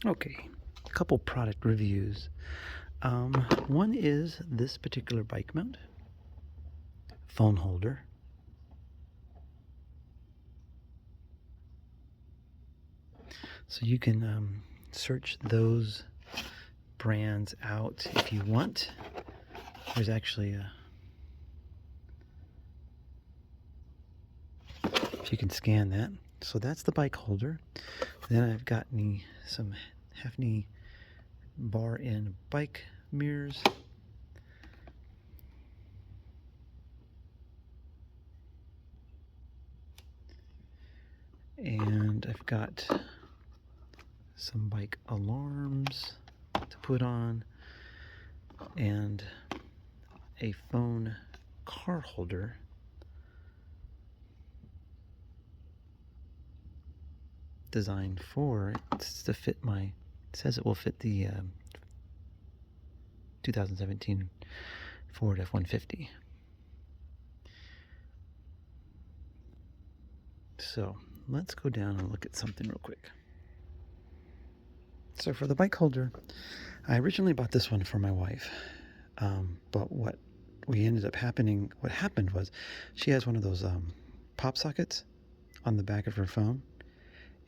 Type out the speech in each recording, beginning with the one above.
Okay, a couple product reviews. One is this particular bike mount phone holder. So you can search those brands out if you want. There's actually if you can scan that. So that's the bike holder. Then I've got some half-knee bar and bike mirrors. And I've got some bike alarms to put on and a phone car holder designed for it's to fit it says it will fit the 2017 Ford F-150. So let's go down and look at something real quick. So for the bike holder, I originally bought this one for my wife, but what happened was she has one of those pop sockets on the back of her phone,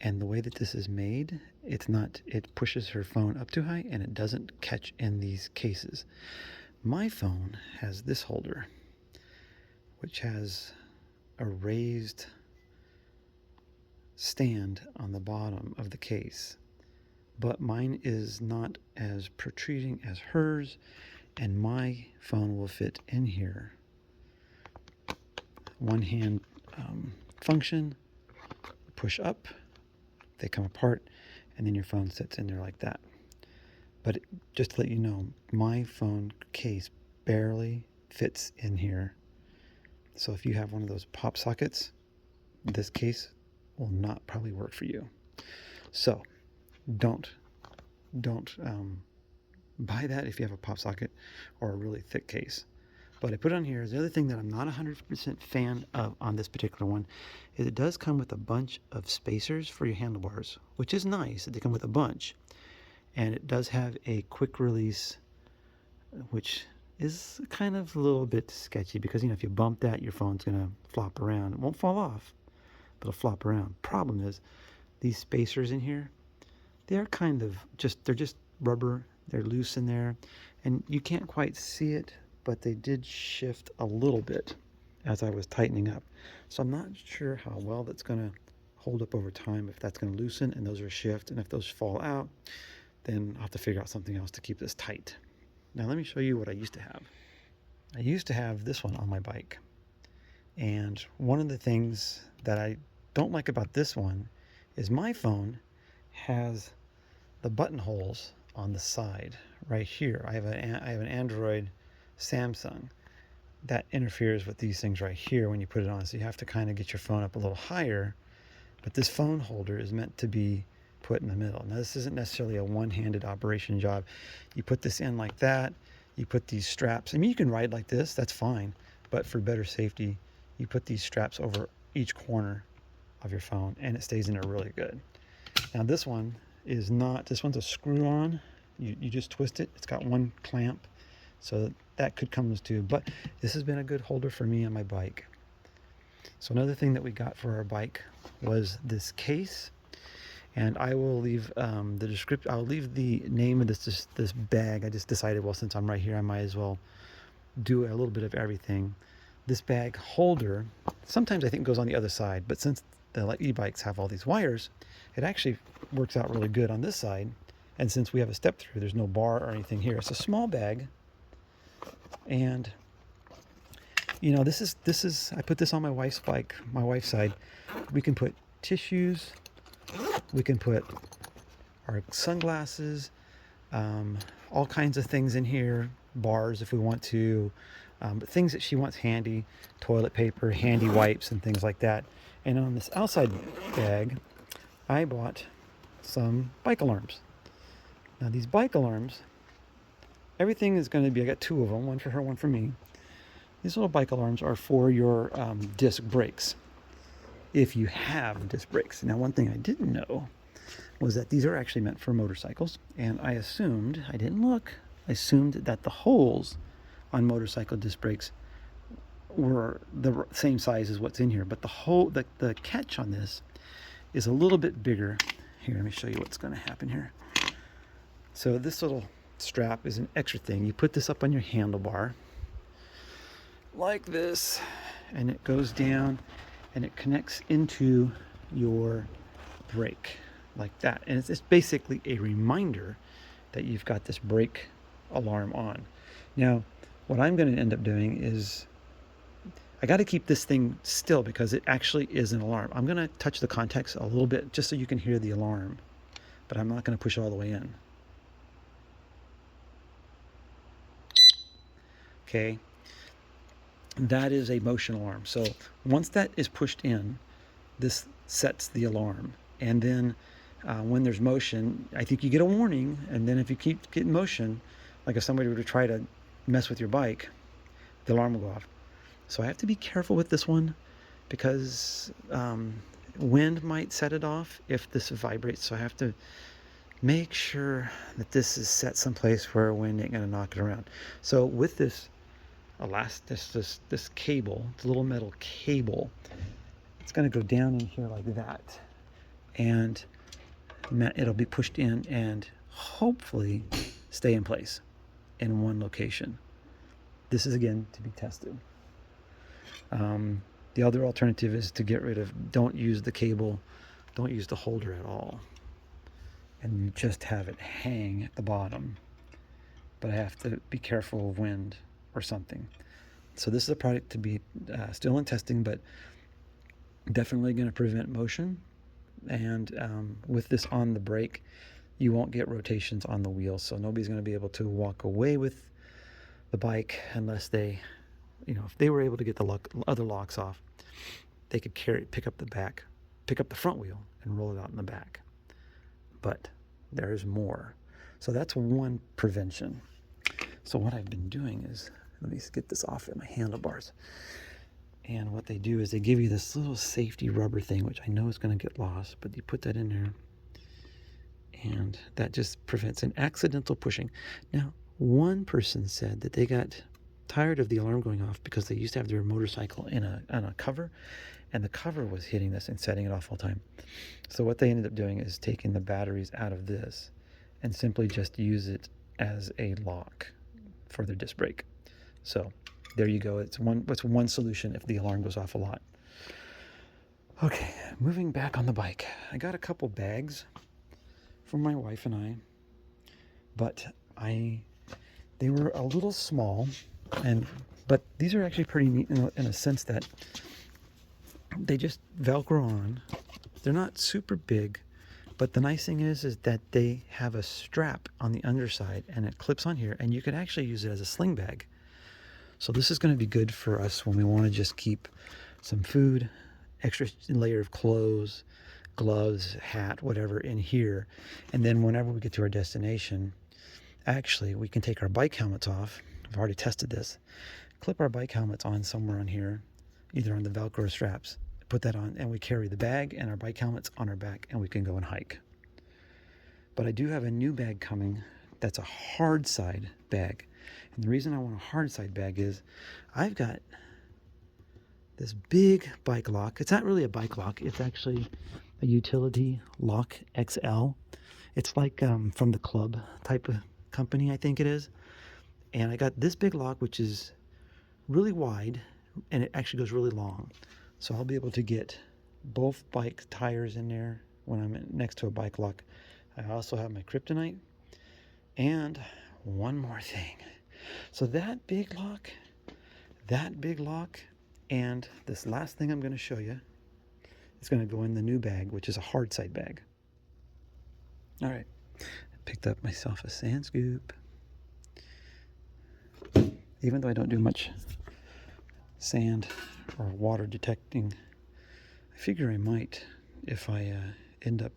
and the way that this is made, it pushes her phone up too high and it doesn't catch in these cases. My phone has this holder, which has a raised stand on the bottom of the case, but mine is not as protruding as hers, and my phone will fit in here. One hand function, push up, they come apart, and then your phone sits in there like that. But just to let you know, my phone case barely fits in here. So if you have one of those pop sockets, this case will not probably work for you. So don't buy that if you have a pop socket or a really thick case. But I put it on here. The other thing that I'm not 100% fan of on this particular one is it does come with a bunch of spacers for your handlebars, which is nice that they come with a bunch. And it does have a quick release, which is kind of a little bit sketchy because, if you bump that, your phone's going to flop around. It won't fall off, but it'll flop around. Problem is, these spacers in here, they're just rubber. They're loose in there, and you can't quite see it, but they did shift a little bit as I was tightening up. So I'm not sure how well that's going to hold up over time, if that's going to loosen and those are shift, and if those fall out, then I'll have to figure out something else to keep this tight. Now let me show you what I used to have. I used to have this one on my bike, and one of the things that I don't like about this one is my phone has the buttonholes on the side right here. I have an Android Samsung that interferes with these things right here when you put it on, so you have to kind of get your phone up a little higher. But this phone holder is meant to be put in the middle. Now this isn't necessarily a one-handed operation job. You put this in like that, you put these straps, you can ride like this, that's fine, but for better safety you put these straps over each corner of your phone and it stays in there really good. Now this one's a screw on. You just twist it. It's got one clamp, so that could come as two, but this has been a good holder for me on my bike. So another thing that we got for our bike was this case, and I will leave the description. I'll leave the name of this bag. I just decided, well, since I'm right here, I might as well do a little bit of everything. This bag holder, sometimes I think goes on the other side, but since the e-bikes have all these wires, it actually works out really good on this side. And since we have a step through, there's no bar or anything here. It's a small bag, and this is I put this on my wife's bike, my wife's side. We can put tissues, we can put our sunglasses, all kinds of things in here, bars if we want to, but things that she wants handy, toilet paper, handy wipes, and things like that. And on this outside bag, I bought some bike alarms. Now these bike alarms, everything is going to be, I got two of them, one for her, one for me. These little bike alarms are for your disc brakes, if you have disc brakes. Now one thing I didn't know was that these are actually meant for motorcycles. And I assumed, I didn't look, I assumed that the holes on motorcycle disc brakes were the same size as what's in here. But the catch on this is a little bit bigger. Here, let me show you what's going to happen here. So this little strap is an extra thing. You put this up on your handlebar like this, and it goes down and it connects into your brake like that. And it's basically a reminder that you've got this brake alarm on. Now, what I'm going to end up doing is I got to keep this thing still because it actually is an alarm. I'm going to touch the contacts a little bit just so you can hear the alarm, but I'm not going to push it all the way in. Okay, that is a motion alarm. So once that is pushed in, this sets the alarm. And then when there's motion, I think you get a warning. And then if you keep getting motion, like if somebody were to try to mess with your bike, the alarm will go off. So I have to be careful with this one because wind might set it off if this vibrates. So I have to make sure that this is set someplace where wind ain't gonna knock it around. So with this this cable, it's a little metal cable, it's gonna go down in here like that, and it'll be pushed in and hopefully stay in place in one location. This is again to be tested. The other alternative is to get rid of, don't use the cable, don't use the holder at all, and you just have it hang at the bottom. But I have to be careful of wind or something. So this is a product to be still in testing, but definitely going to prevent motion. And with this on the brake, you won't get rotations on the wheels. So nobody's going to be able to walk away with the bike unless they, if they were able to get the other locks off, they could pick up the front wheel and roll it out in the back. But there's more. So that's one prevention. So what I've been doing is, let me get this off at my handlebars. And what they do is they give you this little safety rubber thing, which I know is going to get lost, but you put that in there, and that just prevents an accidental pushing. Now, one person said that they got tired of the alarm going off because they used to have their motorcycle on a cover, and the cover was hitting this and setting it off all the time. So what they ended up doing is taking the batteries out of this and simply just use it as a lock for their disc brake. So there you go. It's one solution if the alarm goes off a lot. Okay, moving back on the bike. I got a couple bags for my wife and I, but they were a little small, but these are actually pretty neat in a sense that they just Velcro on. They're not super big, but the nice thing is that they have a strap on the underside and it clips on here, and you could actually use it as a sling bag. So this is going to be good for us when we want to just keep some food, extra layer of clothes, gloves, hat, whatever in here. And then whenever we get to our destination, actually we can take our bike helmets off. I've already tested this. Clip our bike helmets on somewhere on here, either on the Velcro straps, put that on, and we carry the bag and our bike helmets on our back, and we can go and hike. But I do have a new bag coming that's a hard side bag. And the reason I want a hard side bag is I've got this big bike lock. It's not really a bike lock. It's actually a utility lock XL. It's like from the club type of company, I think it is. And I got this big lock, which is really wide, and it actually goes really long. So I'll be able to get both bike tires in there when I'm next to a bike lock. I also have my kryptonite. And one more thing. So that big lock, and this last thing I'm going to show you is going to go in the new bag, which is a hard side bag. All right, I picked up myself a sand scoop. Even though I don't do much sand or water detecting, I figure I might if I end up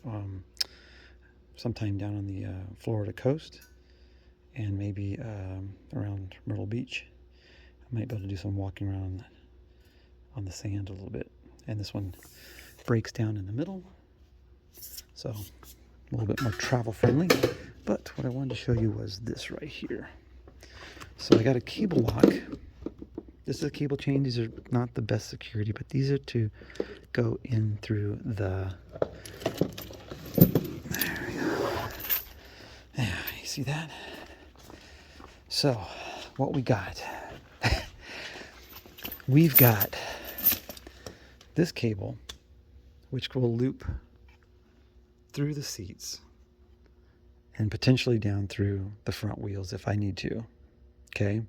sometime down on the Florida coast, and maybe around Myrtle Beach. I might be able to do some walking around on the sand a little bit. And this one breaks down in the middle. So a little bit more travel friendly. But what I wanted to show you was this right here. So I got a cable lock. This is a cable chain. These are not the best security, but these are to go in through the... There we go. Yeah, you see that? So, what we got? We've got this cable, which will loop through the seats and potentially down through the front wheels if I need to. Okay?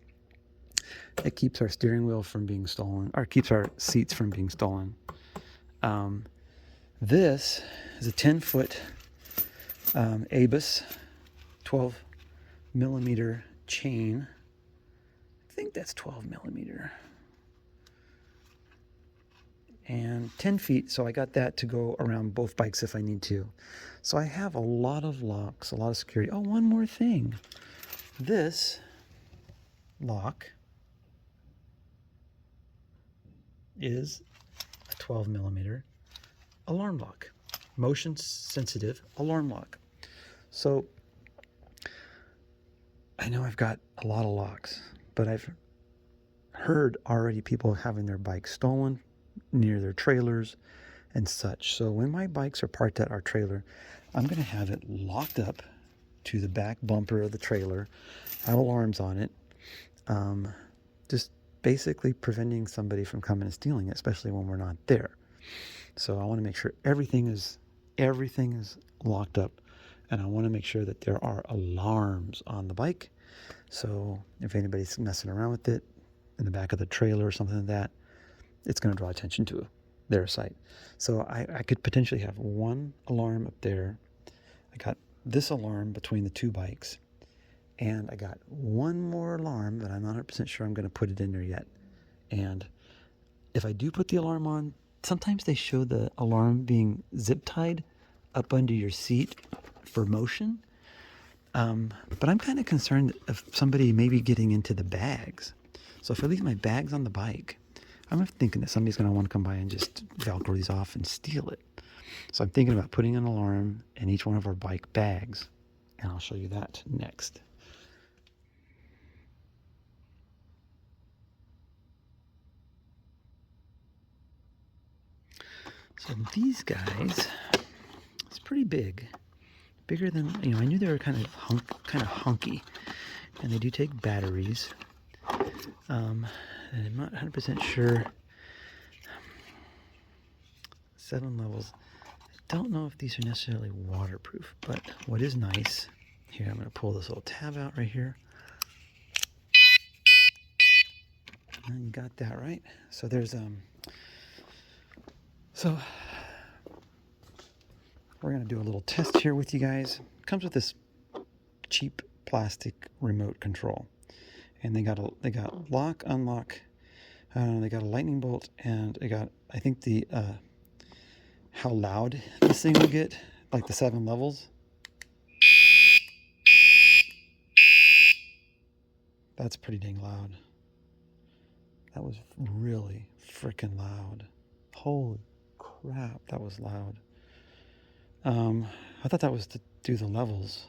It keeps our steering wheel from being stolen, or keeps our seats from being stolen. This is a 10-foot ABUS 12 millimeter chain. I think that's 12 millimeter. And 10 feet, so I got that to go around both bikes if I need to. So I have a lot of locks, a lot of security. Oh, one more thing. This lock is a 12 millimeter alarm lock, motion sensitive alarm lock. So I know I've got a lot of locks, but I've heard already people having their bikes stolen near their trailers and such. So when my bikes are parked at our trailer, I'm going to have it locked up to the back bumper of the trailer, have alarms on it, just basically preventing somebody from coming and stealing it, especially when we're not there. So I want to make sure everything is locked up, and I want to make sure that there are alarms on the bike. So if anybody's messing around with it in the back of the trailer or something like that, it's going to draw attention to their site. So I could potentially have one alarm up there. I got this alarm between the two bikes, and I got one more alarm, but I'm not 100% sure I'm going to put it in there yet. And if I do put the alarm on, sometimes they show the alarm being zip tied up under your seat for motion. But I'm kind of concerned of somebody maybe getting into the bags. So if I leave my bags on the bike, I'm thinking that somebody's going to want to come by and just Velcro these off and steal it. So I'm thinking about putting an alarm in each one of our bike bags, and I'll show you that next. So these guys, it's pretty big, bigger than, I knew they were kind of hunky, and they do take batteries. And I'm not 100% sure. 7 levels. I don't know if these are necessarily waterproof, but what is nice, here I'm going to pull this little tab out right here. And you got that right. So there's so we're going to do a little test here with you guys. It comes with this cheap plastic remote control, and they got lock, unlock. They got a lightning bolt, and they got, I think, the how loud this thing will get, like the 7 levels. That's pretty dang loud. That was really freaking loud. Holy crap, that was loud. I thought that was to do the levels.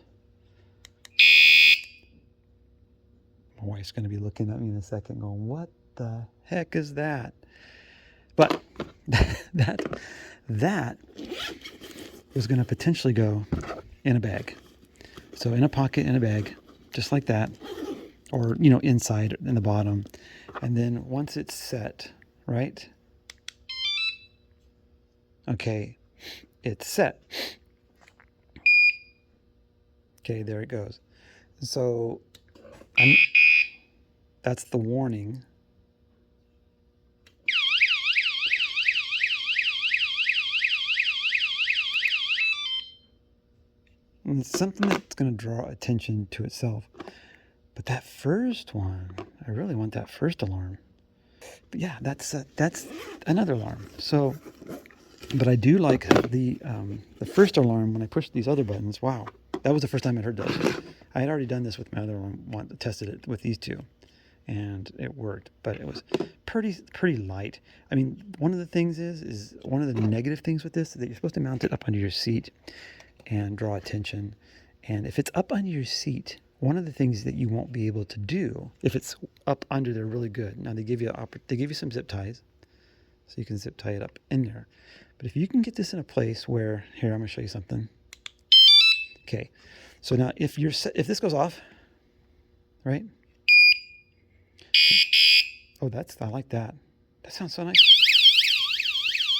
My wife's going to be looking at me in a second going, what the heck is that? But that was going to potentially go in a bag. So in a pocket, in a bag, just like that. Or, inside in the bottom. And then once it's set, right? Okay, it's set. Okay, there it goes. So that's the warning. And it's something that's going to draw attention to itself. But that first one, I really want that first alarm. But yeah, that's another alarm. So, but I do like the first alarm when I pushed these other buttons. Wow, that was the first time I heard those. I had already done this with my other one, tested it with these two, and it worked. But it was pretty light. I mean, one of the things is one of the negative things with this is that you're supposed to mount it up under your seat. and draw attention. And if it's up under your seat, one of the things that you won't be able to do, if it's up under there really good, now they give you some zip ties, so you can zip tie it up in there. But if you can get this in a place where, here, I'm going to show you something. Okay, so now if this goes off, right? Oh, I like that. That sounds so nice.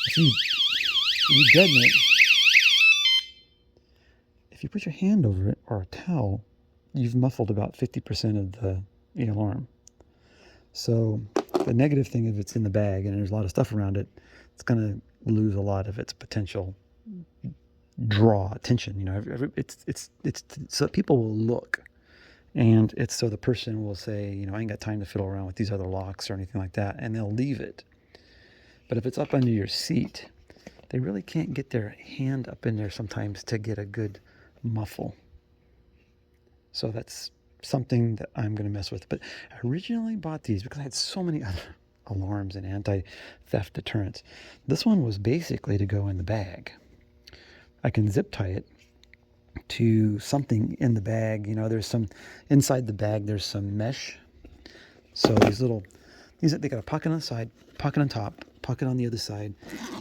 If you deaden it, if you put your hand over it or a towel, you've muffled about 50% of the alarm. So the negative thing is it's in the bag and there's a lot of stuff around it, it's going to lose a lot of its potential draw attention. You know, it's so people will look, and it's so the person will say, you know, I ain't got time to fiddle around with these other locks or anything like that, and they'll leave it. But if it's up under your seat, they really can't get their hand up in there sometimes to get a good muffle. So that's something that I'm going to mess with. But I originally bought these because I had so many other alarms and anti-theft deterrents. This one was basically to go in the bag. I can zip tie it to something in the bag. You know, there's some inside the bag, there's some mesh. So they got a pocket on the side, pocket on top, pocket on the other side,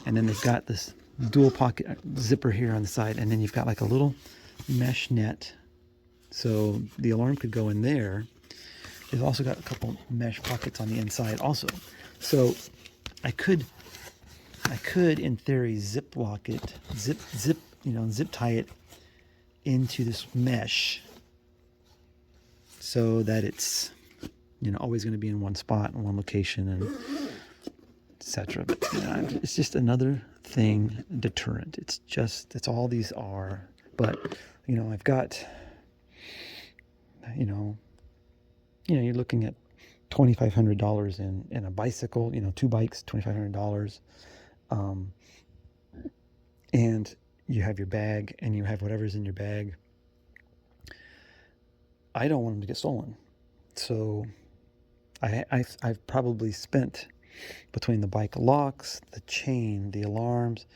and then they've got this dual pocket zipper here on the side, and then you've got like a little mesh net, so the alarm could go in there. They've also got a couple mesh pockets on the inside also. So I could in theory zip lock it, zip tie it into this mesh so that it's, you know, always going to be in one spot in one location, and etc. But you know, it's just another thing, deterrent. It's all these are. But you know, I've got, you know, you're looking at $2,500 in a bicycle. You know, 2 bikes, $2,500, and you have your bag and you have whatever's in your bag. I don't want them to get stolen, so I've probably spent, between the bike locks, the chain, the alarms,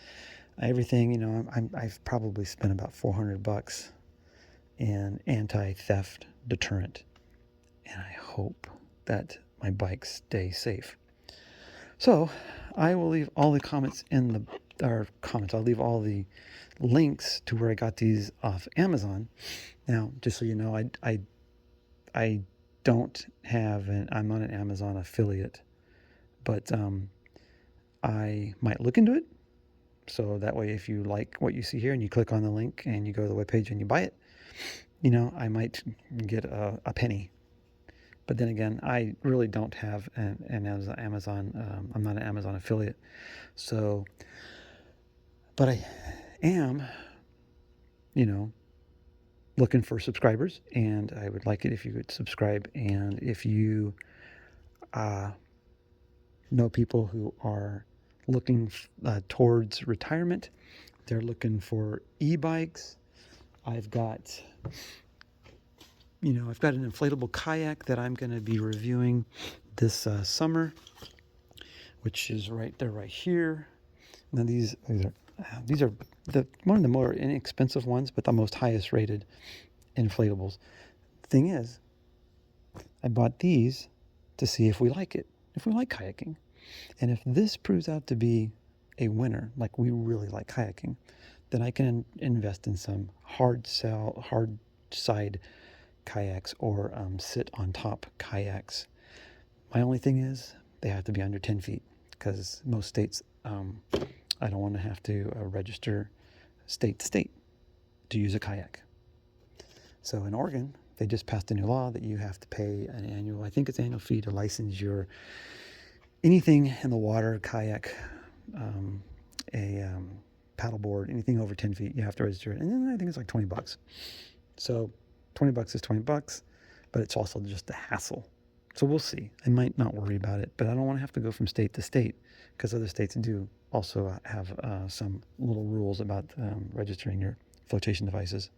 everything, you know, I've probably spent about $400 in anti-theft deterrent, and I hope that my bikes stay safe. So I will leave all the comments I'll leave all the links to where I got these off Amazon. Now, just so you know, I don't have I'm not an Amazon affiliate, but I might look into it. So that way, if you like what you see here and you click on the link and you go to the webpage and you buy it, you know, I might get a penny. But then again, I really don't have an Amazon. I'm not an Amazon affiliate. So, but I am, you know, looking for subscribers, and I would like it if you would subscribe. And if you know people who are looking towards retirement, they're looking for e-bikes. I've got an inflatable kayak that I'm going to be reviewing this summer, which is right there, right here. Now these are one of the more inexpensive ones, but the most highest rated inflatables. Thing is, I bought these to see if we like it, if we like kayaking. And if this proves out to be a winner, like we really like kayaking, then I can invest in some hard side kayaks or sit on top kayaks. My only thing is they have to be under 10 feet, because most states, I don't want to have to register state to state to use a kayak. So in Oregon, they just passed a new law that you have to pay an annual fee to license your anything in the water, kayak, paddleboard, anything over 10 feet, you have to register it. And then I think it's like $20. So $20 is $20, but it's also just a hassle. So we'll see. I might not worry about it, but I don't want to have to go from state to state, because other states do also have some little rules about registering your flotation devices,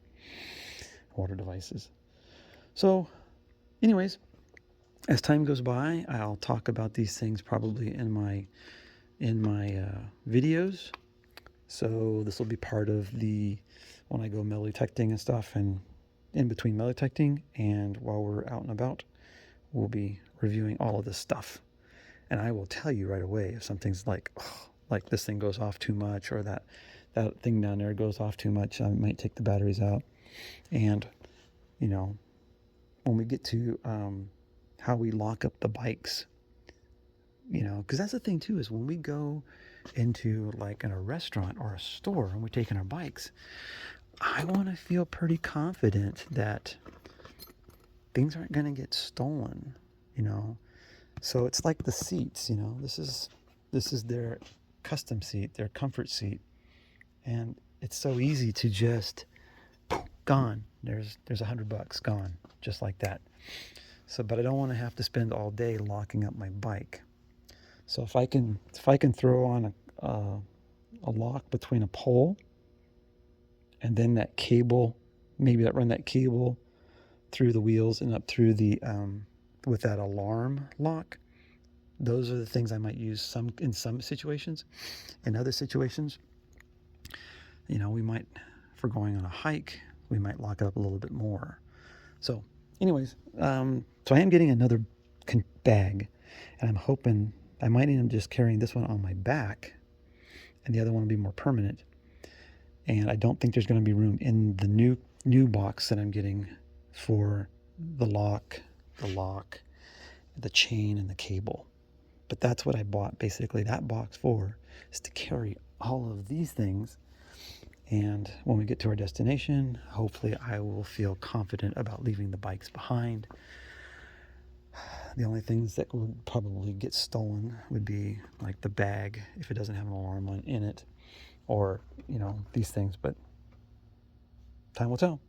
water devices. So anyways, as time goes by, I'll talk about these things probably in my videos. So this will be part of when I go metal detecting and stuff, and in between metal detecting and while we're out and about, we'll be reviewing all of this stuff. And I will tell you right away if something's like, oh, like this thing goes off too much, or that thing down there goes off too much. I might take the batteries out. And, you know, when we get to how we lock up the bikes, you know, because that's the thing too, is when we go into like in a restaurant or a store and we're taking our bikes, I want to feel pretty confident that things aren't going to get stolen, you know. So it's like the seats, you know, this is their custom seat, their comfort seat, and it's so easy to just gone. There's $100 gone, just like that. So, but I don't want to have to spend all day locking up my bike. So if I can throw on a lock between a pole and then that cable, maybe run that cable through the wheels and up through the with that alarm lock, those are the things I might use in some situations. In other situations, you know, we might, if we're going on a hike, we might lock it up a little bit more. So anyways, so I am getting another bag, and I'm hoping I might end up just carrying this one on my back, and the other one will be more permanent. And I don't think there's going to be room in the new box that I'm getting for the lock, the chain, and the cable. But that's what I bought basically that box for, is to carry all of these things. And when we get to our destination, hopefully I will feel confident about leaving the bikes behind. The only things that would probably get stolen would be like the bag, if it doesn't have an alarm in it, or, you know, these things, but time will tell.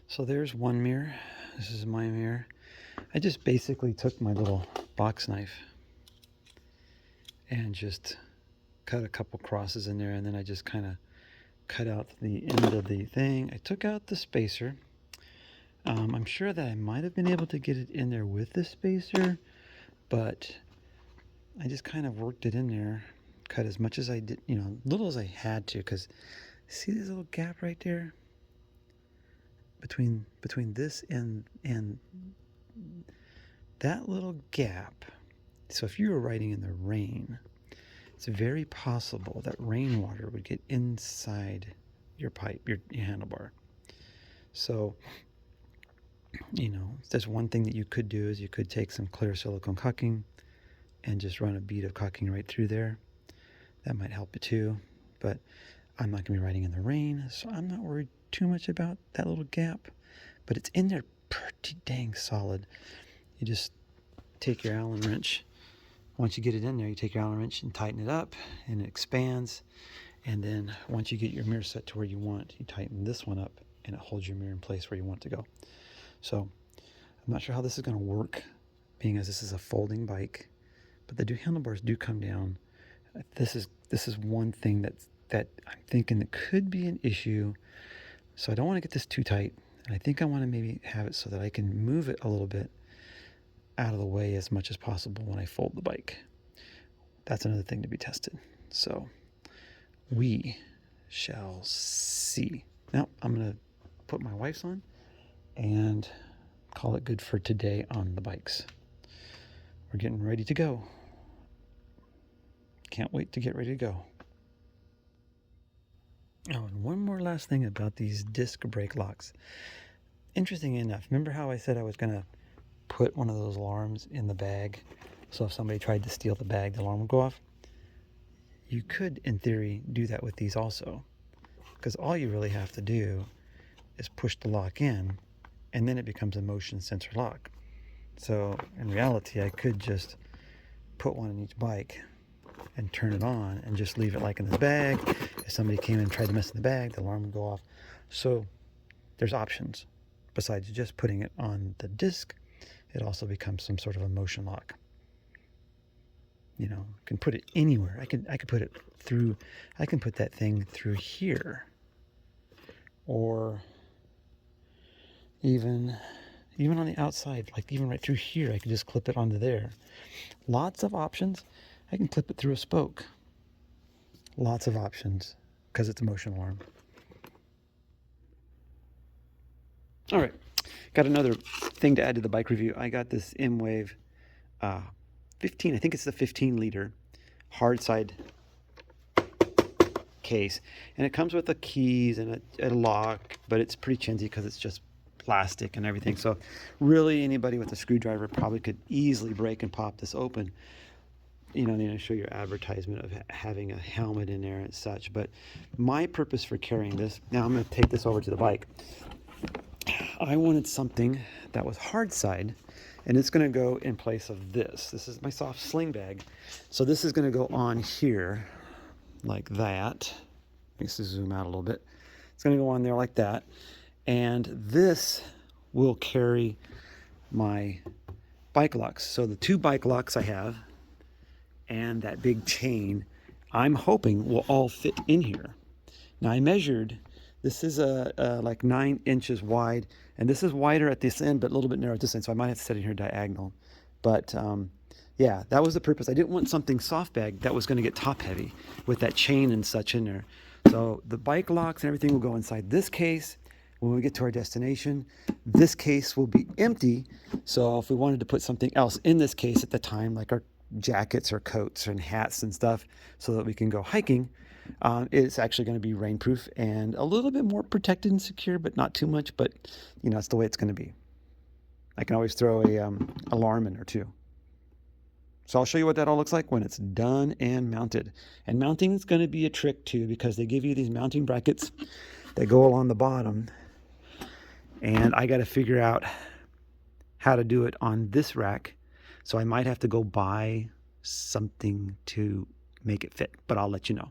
So there's one mirror. This is my mirror. I just basically took my little box knife and just cut a couple crosses in there, and then I just kind of cut out the end of the thing. I took out the spacer. I'm sure that I might have been able to get it in there with the spacer, but I just kind of worked it in there, cut as much as I did, you know, little as I had to, because see this little gap right there between this and that little gap. So if you were riding in the rain, it's very possible that rainwater would get inside your pipe, your handlebar. So, you know, there's one thing that you could do, is you could take some clear silicone caulking and just run a bead of caulking right through there. That might help it too, but I'm not going to be riding in the rain, so I'm not worried too much about that little gap, but it's in there pretty dang solid. You just take your Allen wrench. Once you get it in there, you take your Allen wrench and tighten it up, and it expands. And then once you get your mirror set to where you want, you tighten this one up, and it holds your mirror in place where you want it to go. So I'm not sure how this is going to work, being as this is a folding bike, but the handlebars do come down. This is one thing that I'm thinking that could be an issue. So I don't want to get this too tight, and I think I want to maybe have it so that I can move it a little bit out of the way as much as possible when I fold the bike. That's another thing to be tested. So we shall see. Now I'm going to put my wife's on and call it good for today on the bikes. We're getting ready to go. Can't wait to get ready to go. Oh, and one more last thing about these disc brake locks. Interesting enough, remember how I said I was going to put one of those alarms in the bag, so if somebody tried to steal the bag, the alarm would go off? You could, in theory, do that with these also, because all you really have to do is push the lock in, and then it becomes a motion sensor lock. So in reality, I could just put one in each bike and turn it on and just leave it like in the bag. If somebody came and tried to mess in the bag, the alarm would go off. So there's options. Besides just putting it on the disc, it also becomes some sort of a motion lock. You know, you can put it anywhere. I could put it through, I can put that thing through here, or even, even on the outside, like even right through here, I could just clip it onto there. Lots of options. I can clip it through a spoke. Lots of options because it's a motion alarm. All right, got another thing to add to the bike review. I got this M-Wave 15, I think it's the 15 liter hard side case, and it comes with the keys and a lock, but it's pretty chintzy because it's just plastic and everything. So really anybody with a screwdriver probably could easily break and pop this open. You know, they show your advertisement of having a helmet in there and such, but my purpose for carrying this, now I'm going to take this over to the bike. I wanted something that was hard side, and it's going to go in place of this. This is my soft sling bag. So this is going to go on here like that. Let's zoom out a little bit. It's going to go on there like that. And this will carry my bike locks. So the 2 bike locks I have and that big chain, I'm hoping will all fit in here. Now I measured, this is like 9 inches wide, and this is wider at this end, but a little bit narrow at this end, so I might have to set it here diagonal. But yeah, that was the purpose. I didn't want something soft bag that was going to get top heavy with that chain and such in there. So the bike locks and everything will go inside this case. When we get to our destination, this case will be empty. So if we wanted to put something else in this case at the time, like our jackets or coats and hats and stuff, so that we can go hiking, it's actually going to be rainproof and a little bit more protected and secure, but not too much. But you know, it's the way it's going to be. I can always throw a alarm in there too. So I'll show you what that all looks like when it's done and mounted. And mounting is going to be a trick too, because they give you these mounting brackets that go along the bottom, and I got to figure out how to do it on this rack. So I might have to go buy something to make it fit, but I'll let you know.